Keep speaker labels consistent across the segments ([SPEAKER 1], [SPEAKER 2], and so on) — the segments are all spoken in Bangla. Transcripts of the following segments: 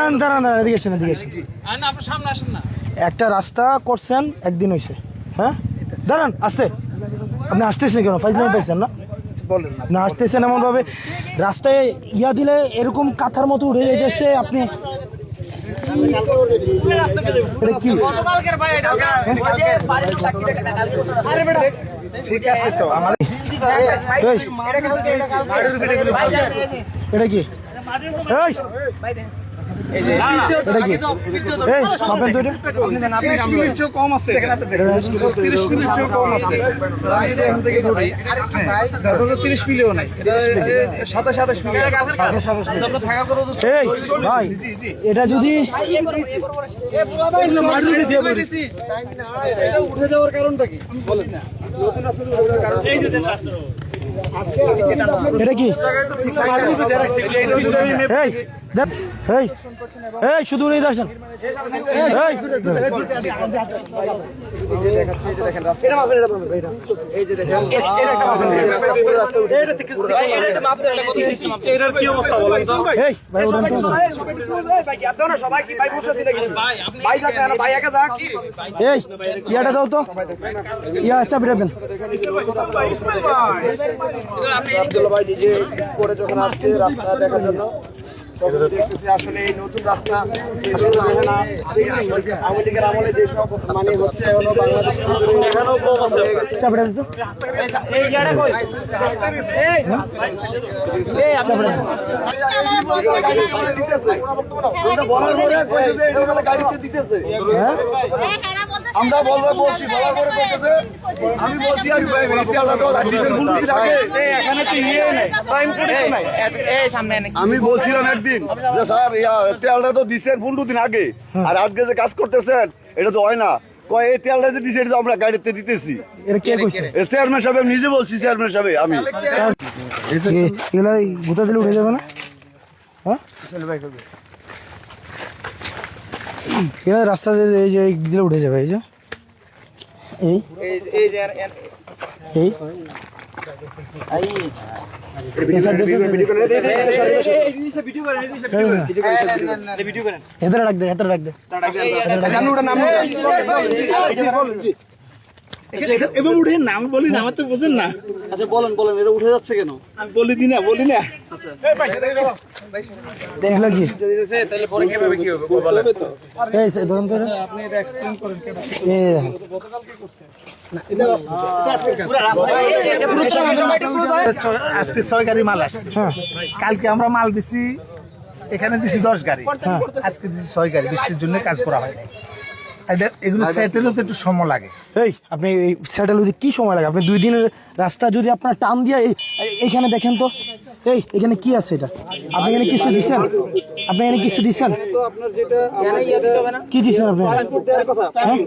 [SPEAKER 1] দাঁড়ান দাঁড়ান দাঁড়ান, এদিকে আসেন, এদিকে আসেন।
[SPEAKER 2] আপনার সামনে আসেন না।
[SPEAKER 1] একটা রাস্তা করছেন একদিন হয়েছে, হ্যাঁ দাঁড়ান আসতে। আপনি আসতেছেন কেন? ফাইজলামি পাইছেন না?
[SPEAKER 2] বলেন না।
[SPEAKER 1] না আসতেছেন এমন ভাবে রাস্তায় ইয়া দিলে এরকম কাঁথার মতো উঠে যাইতেছে। আপনি এটা কি?
[SPEAKER 2] ঠিক আছে তো আমার
[SPEAKER 1] এটা কি? এটা কি? এই সবেন তো এটা
[SPEAKER 2] কম আছে, 30 মিনিট কম আছে, 30 মিলিও নাই, 27 মিলিয়ন।
[SPEAKER 1] এই ভাই এটা যদি
[SPEAKER 2] উঠে যাওয়ার কারণটা কি বলেন না?
[SPEAKER 1] এটা কি? এই দেখ, এই এই শুধু উড়ে আসেন। এই
[SPEAKER 2] এটার কি অবস্থা বলেন তো?
[SPEAKER 1] এই ভাই উড়ান তো। এই ইয়াটা দাও তো, ইয়া চাবিটা দেন।
[SPEAKER 3] আসলে এই নতুন রাস্তা আওয়ামী লীগের আমলে যেসব মানে হচ্ছে হলো বাংলাদেশ
[SPEAKER 1] চাবিটা দিত। হ্যাঁ
[SPEAKER 3] আমরা বলছি বলার পরে বলতেছে আমি বলছি আর আমি বলছিলাম একদিন যে স্যার তেলটা তো দিচ্ছেন 15 দিন আগে, আর আজকে যে কাজ করতেছেন এটা তো হয় না। কয় এই তেলটা যে দিচ্ছে এটা তো আমরা গাড়িতে দিতেছি।
[SPEAKER 1] এটা কে কইছে?
[SPEAKER 3] চেয়ারম্যান সাহেব নিজে বলছি, চেয়ারম্যান সাহেব আমি
[SPEAKER 1] এগুলা গুতা দিলে উঠে যাবে না? হ্যাঁ এরা রাস্তা এই যে দিলে উঠে যাবে। এই যে এই এই এদের ডাক দে, এদের ডাক দে।
[SPEAKER 2] এবার উঠে নাম বলি না, আমার তো বোঝেন না।
[SPEAKER 3] আচ্ছা বলেন বলেন এটা উঠে যাচ্ছে কেন?
[SPEAKER 2] আমি বলি না।
[SPEAKER 1] এগুলা কি?
[SPEAKER 2] তাহলে পরে কিভাবে কি হবে বলেন তো?
[SPEAKER 1] এই সে ধরুন তো,
[SPEAKER 2] আপনি এটা এক্সপ্লেইন করেন কেন?
[SPEAKER 1] এই
[SPEAKER 2] আজকে 6 গাড়ি মাল আসছে।
[SPEAKER 1] হ্যাঁ
[SPEAKER 2] কালকে আমরা মাল দিছি, এখানে দিছি 10 গাড়ি, আজকে দিছি 6 গাড়ি। বৃষ্টির জন্য কাজ করা হয় নাই। এগুলো সেটেল হতে একটু সময় লাগে।
[SPEAKER 1] এই আপনি এই স্যাটেল হতে কি সময় লাগে? আপনি 2 দিনের রাস্তা যদি আপনার টান দিয়ে এইখানে দেখেন তো, এই এখানে কি আছে? এটা আপনি এখানে কিছু দিচ্ছেন? আপনি এখানে কিছু দিচ্ছেন? কি দিচ্ছেন আপনি? হ্যাঁ?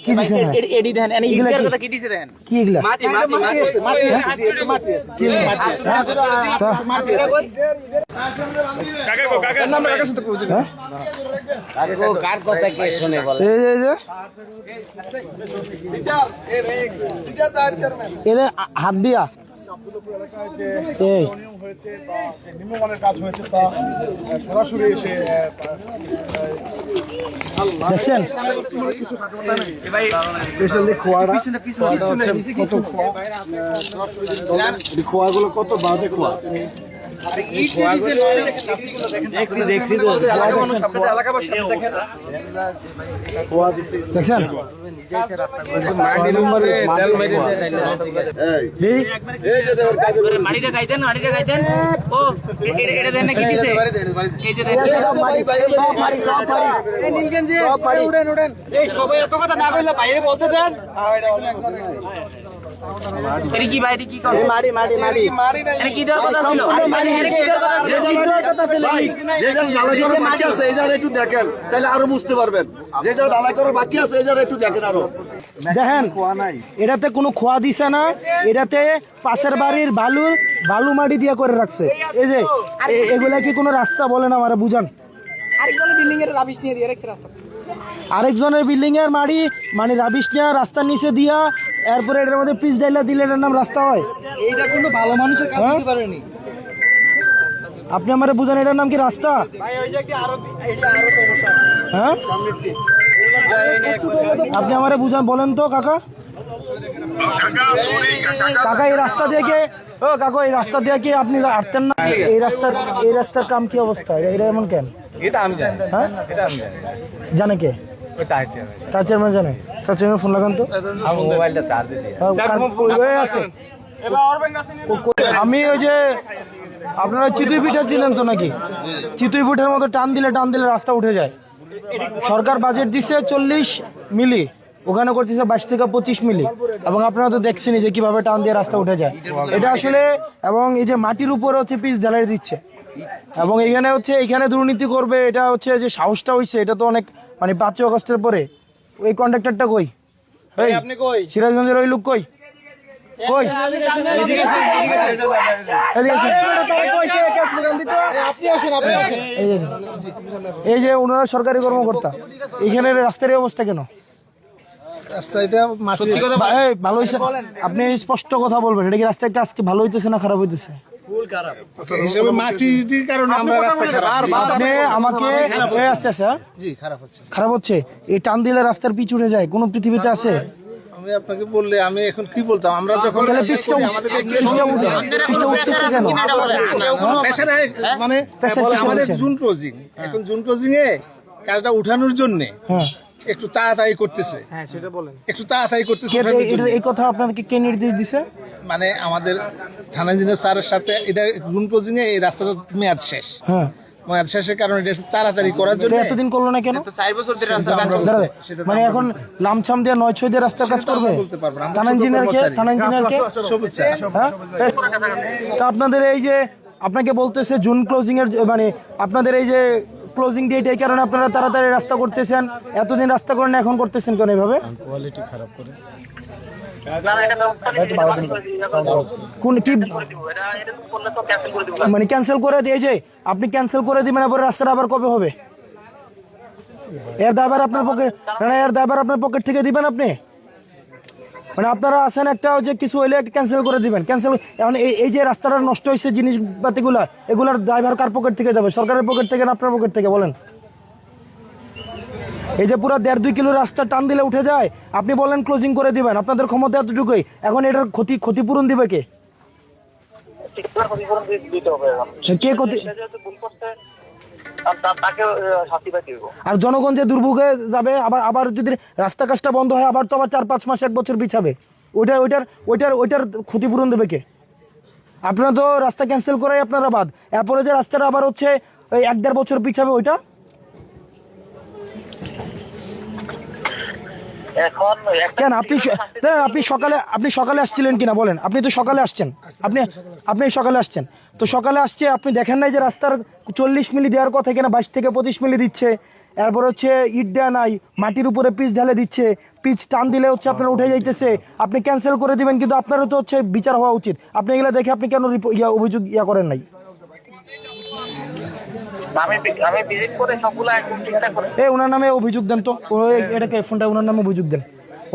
[SPEAKER 1] কি দিচ্ছেন? কি এগুলা? এদের হাত দিয়া এই
[SPEAKER 2] নিম্নমানের কাজ হয়েছে তা সরাসরি এসে
[SPEAKER 1] দেখছেন?
[SPEAKER 3] স্পেশালি খোয়াটা কত খোয়াগুলো কত বাজে খোয়া।
[SPEAKER 1] দেখছি তো, দেখছেন?
[SPEAKER 4] মাটিটা গাইতেন ও এটা দেন না কি দিছে এই যে দেন এই সবাই এত কথা না কইলা বাইরে বলতে দেন। এর কি বাইরে কি করে মারি এর কি দেওয়ার কথা ছিল? আরে মারি এর কি দেওয়ার কথা ছিল?
[SPEAKER 3] যে জায়গা ঢালাই করার বাকি আছে এই জায়গা একটু দেখেন, তাহলে আরো বুঝতে পারবেন। যে জায়গা ঢালাই করার বাকি আছে এই জায়গা একটু দেখেন আরো।
[SPEAKER 1] দেখেন এটাতে কোনো খোয়া দিছে না, এটাতে পাশের বাড়ির বালু মাটি দিয়ে করে রাখছে। এই যে এগুলা কি কোনো রাস্তা? বলেন আমার, বুঝান।
[SPEAKER 4] আরেকজনের বিল্ডিং এর রাবিশ নিয়ে দিয়ে রাখছে রাস্তা,
[SPEAKER 1] আরেকজনের বিল্ডিং এর মানে রাবিশ নিয়ে রাস্তার নিচে দিয়া, এরপরে এটার মধ্যে পিচ ডাইলা দিলে এটার নাম রাস্তা হয়?
[SPEAKER 4] এইটা কোনো ভালো মানুষের কাজ করতে পারেনি।
[SPEAKER 1] আপনি আমারে বুঝান এটার নাম কি রাস্তা? হ্যাঁ আপনি আমারে বুঝান, বলেন তো কাকা। কাকা এই রাস্তা দিয়ে কি, ও কাকা এই রাস্তা দিয়ে কি আপনি হাঁটতেন না? এই রাস্তার কাম কি অবস্থা? এটা এমন কেন?
[SPEAKER 5] এটা আমি জানি,
[SPEAKER 1] হ্যাঁ
[SPEAKER 5] এটা আমি জানি।
[SPEAKER 1] জানে কে?
[SPEAKER 5] ওই তার চেয়ার,
[SPEAKER 1] তার চেয়ারম্যান জানে। তার চেয়ারম্যান ফোন লাগান তো।
[SPEAKER 5] আমার মোবাইলটা চার্জ দিয়ে।
[SPEAKER 1] আছে। আমি ওই যে আপনারা চিতুই পিঠা ছিলেন তো নাকি? চিতুই পিঠার মতো টান দিলে রাস্তা উঠে যায়। সরকার বাজেট দিছে 40 মিলি, ওখানে করতেছে 22 থেকে 25 মিলি, এবং আপনারা তো দেখছেনই যে কিভাবে টান দিয়ে রাস্তা উঠে যায়। এটা আসলে, এবং এই যে মাটির উপরে হচ্ছে পিচ ঢালাই দিচ্ছে, এবং এখানে দুর্নীতি করবে, এটা হচ্ছে যে সাহসটা হইছে, এটা তো অনেক মানে 5 আগস্টের পরে। ওই কন্ট্রাক্টরটা কই? এই আপনি কই? সিরাজগঞ্জের ওই লোক কই? কই? এদিকে আসেন। এই যে ওনারা সরকারি কর্মকর্তা, এখানে রাস্তার এই অবস্থা কেন? ভালো হয়েছে, আপনি স্পষ্ট কথা বলবেন। এটা কি রাস্তার কাজ কি ভালো হইতেছে না খারাপ হইতেছে? আপনি আমাকে খারাপ হচ্ছে, এই টান দিলে রাস্তার পিচ উঠে যায়, কোন পৃথিবীতে আছে?
[SPEAKER 2] আমি আপনাকে বললে আমি এখন কি বলতাম, আমরা যখন
[SPEAKER 1] পিচটা উঠতেছে কেন?
[SPEAKER 2] মানে আমাদের জুন ক্লোজিং, এখন জুন ক্লোজিং এ কাজটা উঠানোর জন্য একটু তাড়াতাড়ি করতেছে। হ্যাঁ সেটা বলেন, একটু তাড়াতাড়ি করতেছে।
[SPEAKER 1] এই কথা আপনাদেরকে কে নির্দেশ দিছে?
[SPEAKER 2] মানে আমাদের থানা ইঞ্জিনিয়ার স্যারের সাথে, এটা জুন ক্লোজিং এ এই রাস্তার মেয়াদ শেষ। হ্যাঁ মেয়াদ শেষের কারণে এটা তাড়াতাড়ি করার জন্য।
[SPEAKER 1] এতদিন করলো না কেন?
[SPEAKER 4] 4 বছর ধরে রাস্তা কাজ
[SPEAKER 1] করছে, মানে এখন লামছাম দিয়ে 9-6 দিয়ে রাস্তার কাজ করবে? থানা ইঞ্জিনিয়ারকে
[SPEAKER 2] সবুজ স্যার।
[SPEAKER 1] হ্যাঁ তা আপনাদের এই যে আপনাকে বলতেছে জুন ক্লোজিং এর, মানে আপনাদের এই যে ক্লোজিং ডেট, এই কারণে আপনারা তাড়াতাড়ি রাস্তা করতেছেন। এতদিন রাস্তা করেন, এখন করতেছেন কেন এভাবে?
[SPEAKER 6] কোয়ালিটি খারাপ করে।
[SPEAKER 1] কোন কি মানে ক্যান্সেল করে দিয়ে, যে আপনি ক্যান্সেল করে দিবেন, এবার রাস্তাটা আবার কবে হবে? এর দায়ভার আপনার পকেট, এর দায়ভার আপনার পকেট থেকে দিবেন আপনি? মানে আপনারা আছেন একটা যে কিছু হইলে ক্যান্সেল করে দিবেন, ক্যান্সেল। এখন এই যে রাস্তাটা নষ্ট হয়েছে, জিনিসপাতিগুলা, এগুলার দায়ভার কার পকেট থেকে যাবে? সরকারের পকেট থেকে না আপনার পকেট থেকে? বলেন। এই যে পুরো 1.5-2 কিলো রাস্তা টান দিলে উঠে যায়, আপনি বলেন ক্লোজিং করে দিবেন, আপনাদের ক্ষমতা এতটুকুই। এখন এটার ক্ষতিপূরণ দিবে কে? কে ক্ষতি? আর জনগণ যে দুর্ভোগে যাবে, আবার যদি রাস্তা কাজটা বন্ধ হয়, আবার তো আবার 4-5 মাস 1 বছর বিছাবে। ওইটার ক্ষতিপূরণ দেবে কে? আপনারা তো রাস্তা ক্যান্সেল করাই আপনারা বাদ, এরপরে যে রাস্তাটা আবার হচ্ছে ওই 1-1.5 বছর পিছাবে, ওইটা কেন? আপনি সকালে আসছিলেন কিনা বলেন? আপনি তো সকালে আসছেন, আপনি সকালে আসছেন তো সকালে আসছে, আপনি দেখেন নাই যে রাস্তার 40 মিলি দেওয়ার কথা, এখানে 22 থেকে 25 মিলি দিচ্ছে। এরপর হচ্ছে ইট দেওয়া নাই, মাটির উপরে পিচ ঢালে দিচ্ছে, পিচ টান দিলে হচ্ছে আপনার উঠে যাইতেছে। আপনি ক্যান্সেল করে দিবেন, কিন্তু আপনারও তো হচ্ছে বিচার হওয়া উচিত। আপনি এগুলো দেখে আপনি কেন অভিযোগ করেন নাই? ওনার নামে অভিযোগ দেন তো, এটাকে ফোনটা ওনার নামে অভিযোগ দেন।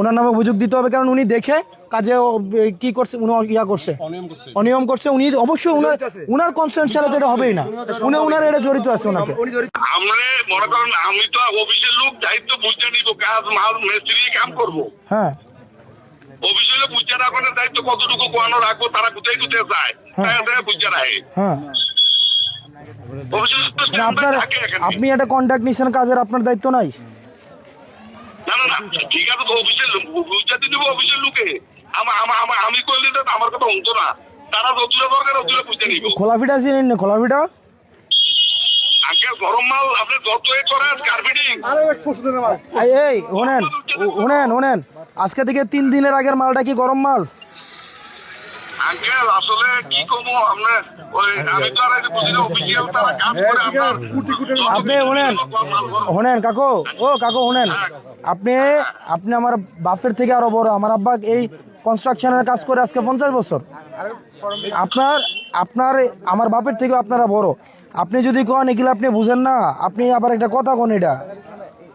[SPEAKER 1] ওনার নামে অভিযোগ দিতে হবে, কারণ উনি দেখে কাজে কি করছে, উনি অনিয়ম করছে। উনি অবশ্যই উনার কনসার্ন ছাড়া তো এটা হবেই না, উনার এটা জড়িত আছে। ওনাকে
[SPEAKER 7] আমরা মনে করেন, আমি তো অফিসের লোক, দায়িত্ব বুঝতে নিব, কাজ মাল মিস্ত্রি কাম করবো।
[SPEAKER 1] হ্যাঁ
[SPEAKER 7] অফিসের লোক বুঝতে রাখার দায়িত্ব কতটুকু কোয়ানো রাখবো, তারা কোথায় কোথায় যায়, বুঝতে রাখে।
[SPEAKER 1] হ্যাঁ আপনি একটা কন্ট্রাক্ট নিছেন কাজের, আপনার দায়িত্ব নাই?
[SPEAKER 7] না না না, ঠিক আছে, তো অফিসের লোক বুঝতে দিব, অফিসের লোকে আমি করলে তো আমার কথা হতো না। তারা যতটা দরকার অতটা বুঝতে নিব।
[SPEAKER 1] খোলাফিটা চিনেন না? খোলাফিটা
[SPEAKER 7] আগে গরম মাল আপনি যত করেন কার্পেটিং।
[SPEAKER 1] এই শোনেন, আজকে থেকে 3 দিনের আগের মালটা কি গরম মাল?
[SPEAKER 7] আঙ্কেল আসলে কি করবো, আপনার ওই আমি তো আর বুঝি অফিসিয়াল তারা কাজ করে।
[SPEAKER 1] আপনি শোনেন কাকু, শোনেন, আপনি আমার বাপের থেকে আরো বড়। আমার আব্বা এই কনস্ট্রাকশনের কাজ করে আজকে 50 বছর। আপনার আমার বাপের থেকে আপনারা বড়। আপনি যদি কন এগুলো আপনি বুঝেন না, আপনি আবার একটা কথা কোন, এটা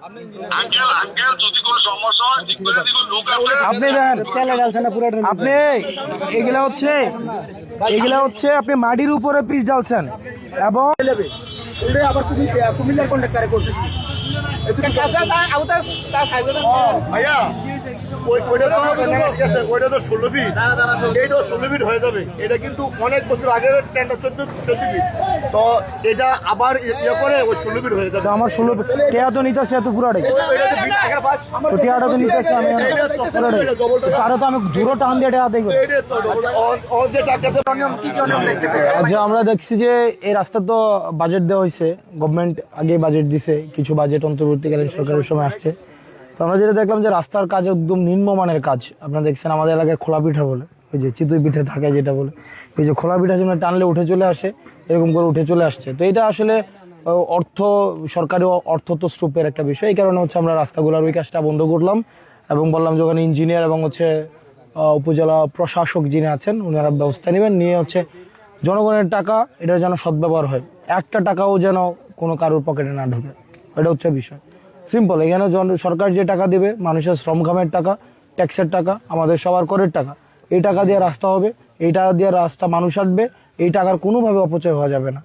[SPEAKER 7] আঙ্কেল যদি কোনো সমস্যা হয় ঠিক করে দিব লোক আছে
[SPEAKER 1] আপনি দেন আপনি এগুলা হচ্ছে আপনি মাটির উপরে পিচ ঢালছেন এবং
[SPEAKER 3] ভাইয়া ওইটা তো 16 ফিট, এইটা 16 ফিট হয়ে যাবে। এটা কিন্তু অনেক বছর আগের টেন্ডার 14 ফিট, তো এটা আবার ইয়ে করে ওই 16 ফিট হয়ে যাবে।
[SPEAKER 1] তো আমার 16 টেয়া তো নিতেছে এত পুরাটাই, তো টেয়াটা তো নিতেছে আমি পুরাটাই, তারও তো আমি দূরও টান দিয়ে টেয়া দেখবো। আচ্ছা, আমরা দেখছি যে এই রাস্তা তো বাজেট দেওয়া হয়েছে, গভর্নমেন্ট আগে বাজেট দিছে, কিছু বাজেট অন্তর্বর্তীকালীন সরকারের সময় আসছে। তো আমরা যেটা দেখলাম যে রাস্তার কাজ একদম নিম্নমানের কাজ। আপনারা দেখছেন আমাদের এলাকায় খোলা পিঠা বলে, ওই যে চিতই পিঠে থাকে যেটা বলে, ওই যে খোলা পিঠা যেমন টানলে উঠে চলে আসে, এরকম করে উঠে চলে আসছে। তো এটা আসলে সরকারি অর্থ তো স্তূপের একটা বিষয়। এই কারণে হচ্ছে আমরা রাস্তাগুলোর ওই কাজটা বন্ধ করলাম এবং বললাম যে ওখানে ইঞ্জিনিয়ার এবং হচ্ছে উপজেলা প্রশাসক যিনি আছেন ওনারা ব্যবস্থা নেবেন, নিয়ে হচ্ছে জনগণের টাকা এটা যেন সদ্ব্যবহার হয়, একটা টাকাও যেন কোনো কারোর পকেটে না ঢোকে, এটা হচ্ছে বিষয়। সিম্পল, এখানে সরকার যে টাকা দেবে মানুষের শ্রমঘামের টাকা, ট্যাক্সের টাকা, আমাদের সবার করের টাকা, এই টাকা দিয়ে রাস্তা হবে, এই টাকা দিয়ে রাস্তা মানুষ আসবে, এই টাকার কোনোভাবে অপচয় হওয়া যাবে না।